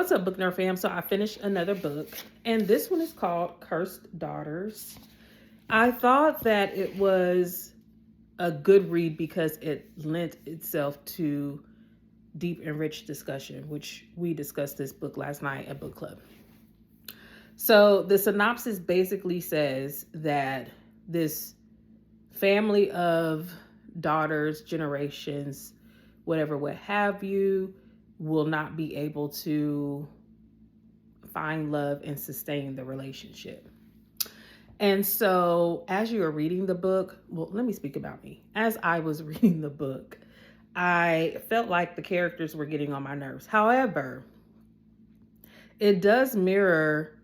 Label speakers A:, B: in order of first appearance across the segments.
A: What's up, Book Nerd fam? So I finished another book, and this one is called Cursed Daughters. I thought that it was a good read because it lent itself to deep and rich discussion, which we discussed this book last night at book club. So the synopsis basically says that this family of daughters, generations, whatever, what have you, will not be able to find love and sustain the relationship. And so, as you are reading the book, well, let me speak about me. As I was reading the book, I felt like the characters were getting on my nerves. However, it does mirror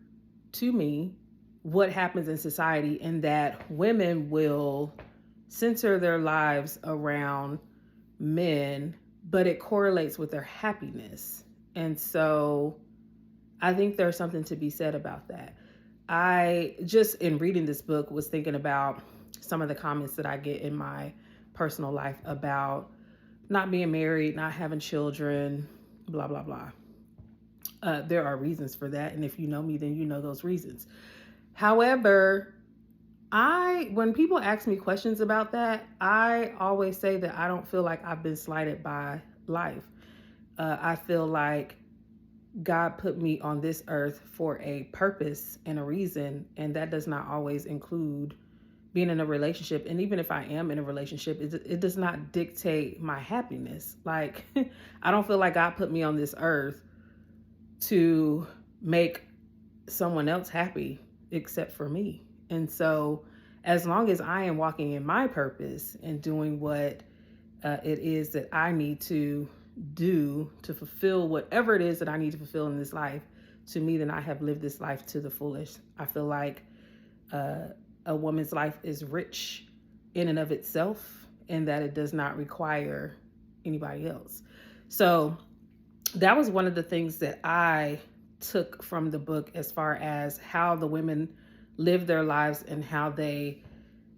A: to me what happens in society, in that women will center their lives around men, but it correlates with their happiness. And so I think there's something to be said about that. I just, in reading this book, was thinking about some of the comments that I get in my personal life about not being married, not having children, blah, blah, blah. There are reasons for that. And if you know me, then you know those reasons. However, when people ask me questions about that, I always say that I don't feel like I've been slighted by life. I feel like God put me on this earth for a purpose and a reason, and that does not always include being in a relationship. And even if I am in a relationship, it does not dictate my happiness. Like, I don't feel like God put me on this earth to make someone else happy except for me. And so as long as I am walking in my purpose and doing what it is that I need to do to fulfill whatever it is that I need to fulfill in this life, to me, then I have lived this life to the fullest. I feel like a woman's life is rich in and of itself, and that it does not require anybody else. So that was one of the things that I took from the book, as far as how the women live their lives and how they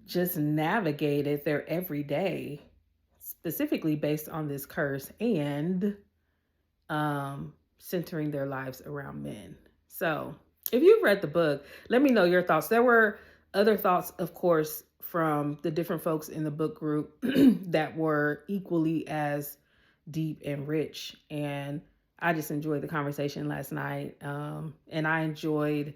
A: just navigated their everyday, specifically based on this curse, and centering their lives around men. So if you've read the book, let me know your thoughts. There were other thoughts, of course, from the different folks in the book group that were equally as deep and rich. And I just enjoyed the conversation last night. And I enjoyed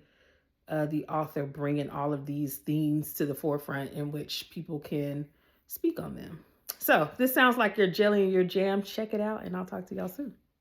A: the author bringing all of these themes to the forefront in which people can speak on them. So this sounds like your jelly and your jam. Check it out, and I'll talk to y'all soon.